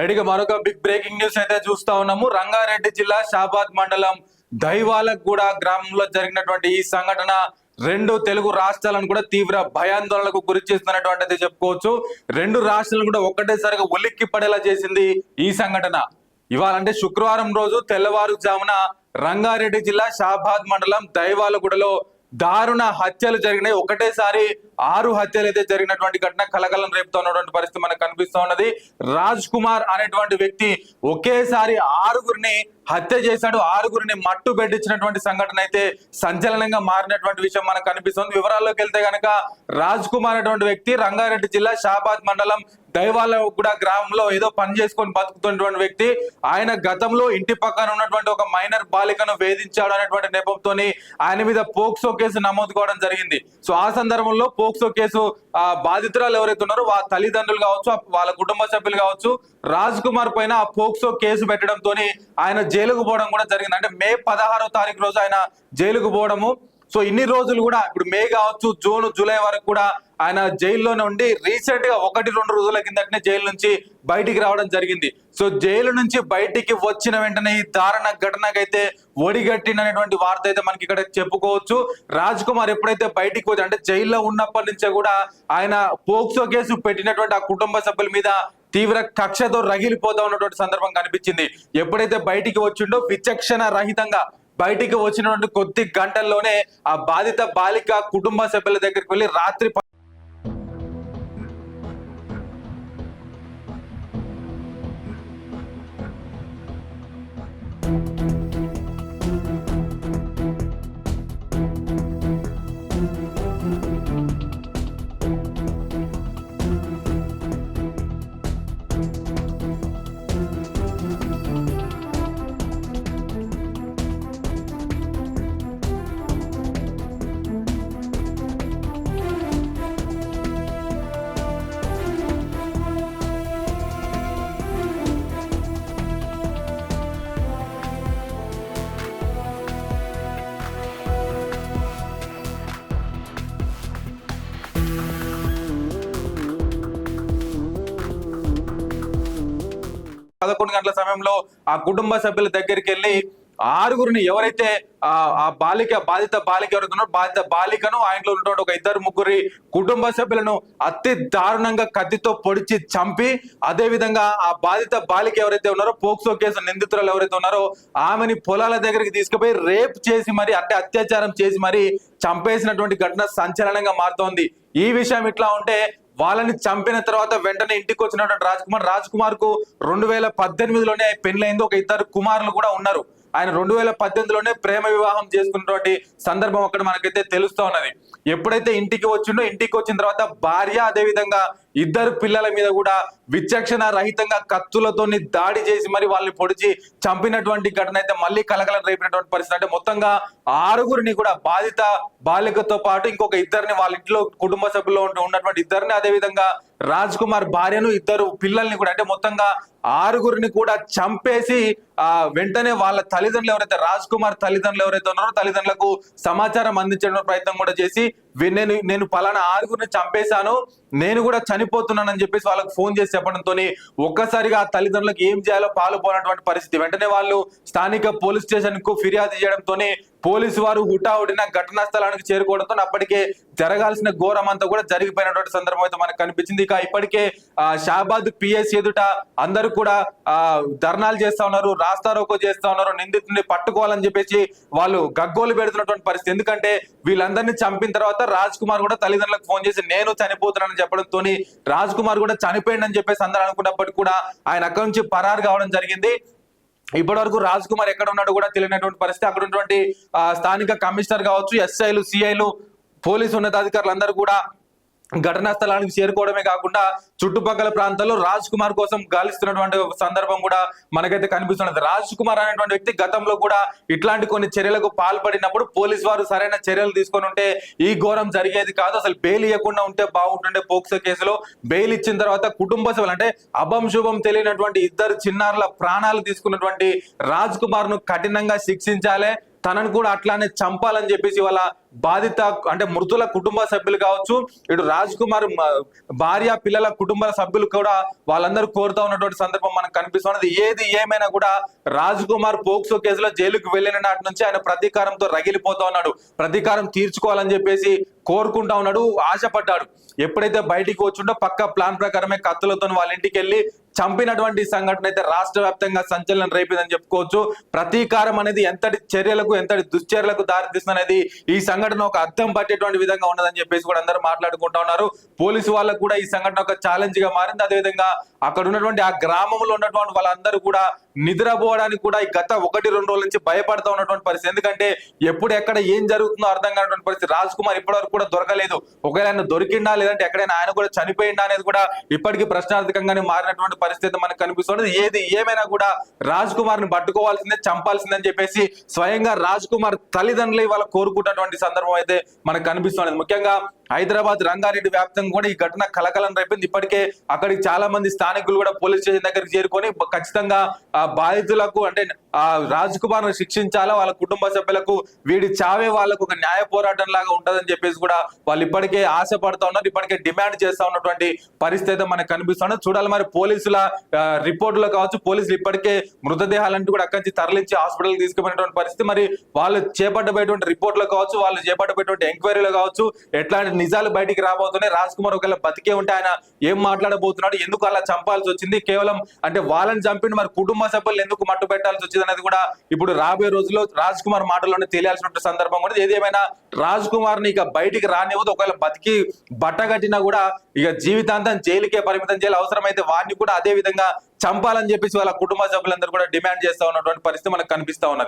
రెడీగా మరొక big breaking news అయితే చూస్తా ఉన్నాము. రంగారెడ్డి జిల్లా షాబాద్ మండలం దైవాలగూడ గ్రామంలో జరిగినటువంటి ఈ సంఘటన రెండు తెలుగు రాష్ట్రాలను కూడా తీవ్ర భయాందోళనకు గురి చేస్తున్నటువంటిది చెప్పుకోవచ్చు. రెండు రాష్ట్రాలను కూడా ఒక్కటేసారిగా ఉలిక్కి పడేలా చేసింది ఈ సంఘటన. ఇవాళ అంటే శుక్రవారం రోజు తెల్లవారుజామున రంగారెడ్డి జిల్లా షాబాద్ మండలం దైవాలగూడలో దారుణ హత్యలు జరిగినాయి. ఒకటేసారి 6 హత్యలు అయితే జరిగినటువంటి ఘటన కలకలం రేపుతా ఉన్నటువంటి పరిస్థితి మనకు కనిపిస్తూ ఉన్నది. రాజ్ కుమార్ అనేటువంటి వ్యక్తి ఒకేసారి 6గురిని హత్య చేశాడు. 6గురిని మట్టు పెట్టించినటువంటి సంఘటన అయితే సంచలనంగా మారినటువంటి విషయం మనకు కనిపిస్తుంది. వివరాల్లోకి వెళ్తే గనక రాజ్ కుమార్ అనేటువంటి వ్యక్తి రంగారెడ్డి జిల్లా షాబాద్ మండలం దైవాలగూడ గ్రామంలో ఏదో పని చేసుకొని బతుకుతున్నటువంటి వ్యక్తి. ఆయన గతంలో ఇంటి పక్కన ఉన్నటువంటి ఒక మైనర్ బాలికను వేధించాడు అనేటువంటి నెపంతో ఆయన మీద పోక్సో కేసు నమోదు కావడం జరిగింది. సో ఆ సందర్భంలో పోక్సో కేసు బాధితురాలు ఎవరైతే ఉన్నారో వాళ్ళ తల్లిదండ్రులు కావచ్చు, వాళ్ళ కుటుంబ సభ్యులు కావచ్చు, రాజ్ కుమార్ పైన ఆ పోక్సో కేసు పెట్టడంతో ఆయన జైలుకు పోవడం కూడా జరిగింది. అంటే మే 16వ తారీఖు రోజు ఆయన జైలుకు పోవడము. సో ఇన్ని రోజులు కూడా ఇప్పుడు మే కావచ్చు, జూన్, జూలై వరకు కూడా ఆయన జైల్లోనే ఉండి రీసెంట్ గా 1-2 రోజుల కిందటనే జైలు నుంచి బయటికి రావడం జరిగింది. సో జైలు నుంచి బయటికి వచ్చిన వెంటనే ఈ దారుణ ఘటనకైతే ఒడిగట్టినటువంటి వార్త అయితే మనకి ఇక్కడ చెప్పుకోవచ్చు. రాజ్ కుమార్ ఎప్పుడైతే బయటికి వచ్చి అంటే జైల్లో ఉన్నప్పటి నుంచే కూడా ఆయన పోక్సో కేసు పెట్టినటువంటి ఆ కుటుంబ సభ్యుల మీద తీవ్ర కక్షతో రగిలిపోతా ఉన్నటువంటి సందర్భం కనిపించింది. ఎప్పుడైతే బయటికి వచ్చిండో విచక్షణ రహితంగా బయటికి వచ్చినటువంటి కొద్ది గంటల్లోనే ఆ బాధిత బాలిక కుటుంబ సభ్యుల దగ్గరికి వెళ్ళి రాత్రి పదకొండు గంటల సమయంలో ఆ కుటుంబ సభ్యుల దగ్గరికి వెళ్ళి 6గురిని ఎవరైతే ఆ బాధిత బాలిక ఎవరైతే ఉన్నారో బాధిత బాలికను ఆయనలో ఉన్నటువంటి ఒక 2-3 కుటుంబ సభ్యులను అతి దారుణంగా కత్తితో పొడిచి చంపి, అదే విధంగా ఆ బాధిత బాలిక ఎవరైతే ఉన్నారో పోక్సో కేసు నిందితురాలు ఎవరైతే ఉన్నారో ఆమెని పొలాల దగ్గరికి తీసుకుపోయి రేప్ చేసి మరి అంటే అత్యాచారం చేసి మరి చంపేసినటువంటి ఘటన సంచలనంగా మారుతోంది. ఈ విషయం ఇట్లా ఉంటే వాళ్ళని చంపిన తర్వాత వెంటనే ఇంటికి వచ్చినటువంటి రాజ్ కుమార్ కు 2018లోనే పెళ్లైంది. ఒక 2 కుమారులు కూడా ఉన్నారు. ఆయన 2018లోనే ప్రేమ వివాహం చేసుకున్నటువంటి సందర్భం అక్కడ మనకైతే తెలుస్తూ ఉన్నది. ఎప్పుడైతే ఇంటికి వచ్చిండో ఇంటికి వచ్చిన తర్వాత భార్య అదే విధంగా 2 పిల్లల మీద కూడా విచక్షణ రహితంగా కత్తులతో దాడి చేసి మరి వాళ్ళని పొడిచి చంపినటువంటి ఘటన అయితే మళ్ళీ కలకలం రేపినటువంటి పరిస్థితి. అంటే మొత్తంగా 6గురిని కూడా బాధిత బాలికతో పాటు ఇంకొక 2ని వాళ్ళ ఇంట్లో కుటుంబ సభ్యుల్లో ఉన్నటువంటి 2ని అదే విధంగా రాజ్ కుమార్ భార్యను 2 పిల్లల్ని కూడా అంటే మొత్తంగా 6గురిని కూడా చంపేసి వెంటనే వాళ్ళ తల్లిదండ్రులు ఎవరైతే రాజ్ కుమార్ తల్లిదండ్రులు ఎవరైతే ఉన్నారో తల్లిదండ్రులకు సమాచారం అందించడం ప్రయత్నం కూడా చేసి నేను పలానా 6గురిని చంపేశాను, నేను కూడా చనిపోతున్నానని చెప్పేసి వాళ్ళకి ఫోన్ చేసి చెప్పడంతో ఒక్కసారిగా ఆ తల్లిదండ్రులకు ఏం చేయాలో పాలుపోయినటువంటి పరిస్థితి. వెంటనే వాళ్ళు స్థానిక పోలీస్ స్టేషన్ కు ఫిర్యాదు చేయడంతో పోలీసు వారు హుటాహుటిన ఘటనా స్థలానికి చేరుకోవడంతో అప్పటికే జరగాల్సిన ఘోరం అంతా కూడా జరిగిపోయినటువంటి సందర్భం అయితే మనకు కనిపించింది. ఇక ఇప్పటికే షాబాద్ పిఎస్ ఎదుట అందరూ కూడా ధర్నాలు చేస్తా ఉన్నారు, రాస్తారోకో చేస్తా ఉన్నారు, నిందితుడిని పట్టుకోవాలని చెప్పేసి వాళ్ళు గగ్గోలు పెడుతున్నటువంటి పరిస్థితి. ఎందుకంటే వీళ్ళందరినీ చంపిన తర్వాత రాజ్ కుమార్ కూడా తల్లిదండ్రులకు ఫోన్ చేసి నేను చనిపోతున్నానని చెప్పడంతో రాజ్ కుమార్ కూడా చనిపోయిందని చెప్పేసి అందరూ అనుకున్నప్పటికీ కూడా ఆయన అక్కడి నుంచి పరారు కావడం జరిగింది. ఇప్పటి వరకు రాజ్ కుమార్ ఎక్కడ ఉన్నాడు కూడా తెలియనటువంటి పరిస్థితి. అక్కడ ఉన్నటువంటి స్థానిక కమిషనర్ కావచ్చు, ఎస్ఐలు, సిఐలు, పోలీసు ఉన్నతాధికారులు అందరూ కూడా ఘటనా స్థలానికి చేరుకోవడమే కాకుండా చుట్టుపక్కల ప్రాంతాల్లో రాజ్ కుమార్ కోసం గాలిస్తున్నటువంటి సందర్భం కూడా మనకైతే కనిపిస్తున్నది. రాజ్ కుమార్ అనేటువంటి వ్యక్తి గతంలో కూడా ఇట్లాంటి కొన్ని చర్యలకు పాల్పడినప్పుడు పోలీసు వారు సరైన చర్యలు తీసుకొని ఉంటే ఈ ఘోరం జరిగేది కాదు. అసలు బెయిల్ ఇవ్వకుండా ఉంటే బాగుంటుండే. పోక్సో కేసులో బెయిల్ ఇచ్చిన తర్వాత కుటుంబ సభ్యులు అంటే అభం శుభం తెలియనటువంటి 2 చిన్నారుల ప్రాణాలు తీసుకున్నటువంటి రాజ్ కుమార్ ను కఠినంగా శిక్షించాలి. తనను కూడా అట్లానే చంపాలని చెప్పేసి వాళ్ళ బాధిత అంటే మృతుల కుటుంబ సభ్యులు కావచ్చు, ఇటు రాజ్ కుమార్ భార్య పిల్లల కుటుంబ సభ్యులు కూడా వాళ్ళందరూ కోరుతా ఉన్నటువంటి సందర్భం మనకు కనిపిస్తున్నది. ఏది ఏమైనా కూడా రాజ్ కుమార్ పోక్సో కేసులో జైలుకు వెళ్ళిన నాటి నుంచి ఆయన ప్రతీకారంతో రగిలిపోతా ఉన్నాడు. ప్రతీకారం తీర్చుకోవాలని చెప్పేసి కోరుకుంటా ఉన్నాడు, ఆశపడ్డాడు. ఎప్పుడైతే బయటికి వచ్చిండో పక్క ప్లాన్ ప్రకారమే కత్తులతో వాళ్ళ ఇంటికి వెళ్ళి చంపినటువంటి సంఘటన అయితే రాష్ట్ర వ్యాప్తంగా సంచలనం రేపిందని చెప్పుకోవచ్చు. ప్రతీకారం అనేది ఎంతటి చర్యలకు ఎంతటి దుశ్చర్యలకు దారితీస్తుంది ఈ సంఘటన ఒక అర్థం పట్టేటువంటి విధంగా ఉన్నదని చెప్పేసి కూడా అందరూ మాట్లాడుకుంటా ఉన్నారు. పోలీసు వాళ్ళకు కూడా ఈ సంఘటన ఒక ఛాలెంజ్ గా మారింది. అదేవిధంగా అక్కడ ఉన్నటువంటి ఆ గ్రామంలో ఉన్నటువంటి వాళ్ళందరూ కూడా నిద్రపోవడానికి కూడా ఈ గత 1-2 రోజుల నుంచి భయపడతా ఉన్నటువంటి పరిస్థితి. ఎందుకంటే ఎప్పుడు ఎక్కడ ఏం జరుగుతుందో అర్థం కానటువంటి పరిస్థితి. రాజ్ కుమార్ ఇప్పటివరకు కూడా దొరకలేదు. ఒకవేళ ఆయన దొరికిండా లేదంటే ఎక్కడైనా ఆయన కూడా చనిపోయిందా అనేది కూడా ఇప్పటికీ ప్రశ్నార్థకంగానే మారినటువంటి పరిస్థితి మనకు కనిపిస్తున్నది. ఏది ఏమైనా కూడా రాజ్ కుమార్ ని పట్టుకోవాల్సిందే, చంపాల్సిందని చెప్పేసి స్వయంగా రాజ్ కుమార్ తల్లిదండ్రులు ఇవాళ కోరుకుంటున్నటువంటి సందర్భం అయితే మనకు కనిపిస్తున్నది. ముఖ్యంగా హైదరాబాద్ రంగారెడ్డి వ్యాప్తంగా కూడా ఈ ఘటన కలకలం రేపింది. ఇప్పటికే అక్కడికి చాలా మంది స్థానికులు కూడా పోలీస్ స్టేషన్ దగ్గరికి చేరుకొని ఖచ్చితంగా ఆ బాధితులకు అంటే ఆ రాజ్ కుమార్ ను శిక్షించాలా, వాళ్ళ కుటుంబ సభ్యులకు వీడి చావే వాళ్ళకు ఒక న్యాయ పోరాటం లాగా ఉంటదని చెప్పేసి కూడా వాళ్ళు ఇప్పటికే ఆశపడతా ఉన్నారు. ఇప్పటికే డిమాండ్ చేస్తా ఉన్నటువంటి పరిస్థితి మనకు కనిపిస్తున్నది. చూడాలి మరి పోలీసుల రిపోర్టులో కావచ్చు, పోలీసులు ఇప్పటికే మృతదేహాలంటూ కూడా అక్కడి నుంచి తరలించి హాస్పిటల్ తీసుకుపోయినటువంటి పరిస్థితి. మరి వాళ్ళు చేపట్టబోయేటువంటి రిపోర్టులో కావచ్చు, వాళ్ళు చేపట్టబోయేటువంటి ఎంక్వైరీలో కావచ్చు ఎట్లాంటి నిజాలు బయటికి రాబోతున్నాయి, రాజ్ కుమార్ ఒకవేళ బతికే ఉంటే ఆయన ఏం మాట్లాడబోతున్నాడు, ఎందుకు అలా చంపాల్సి వచ్చింది, కేవలం అంటే వాళ్ళని చంపిండి మరి కుటుంబ సభ్యులు ఎందుకు మట్టు పెట్టాల్సి వచ్చింది అనేది కూడా ఇప్పుడు రాబోయే రోజుల్లో రాజ్ కుమార్ మాటల్లోనే తెలియాల్సిన సందర్భం కూడా. ఏదేమైనా రాజ్ కుమార్ ని ఇక బయటికి రానివ్వదు. ఒకవేళ బతికి బట్టగట్టినా కూడా ఇక జీవితాంతం జైలుకే పరిమితం చేయాలి. అవసరమైతే వాడిని కూడా అదే విధంగా చంపాలని చెప్పేసి వాళ్ళ కుటుంబ సభ్యులందరూ కూడా డిమాండ్ చేస్తా ఉన్నటువంటి పరిస్థితి మనకు కనిపిస్తా ఉన్నది.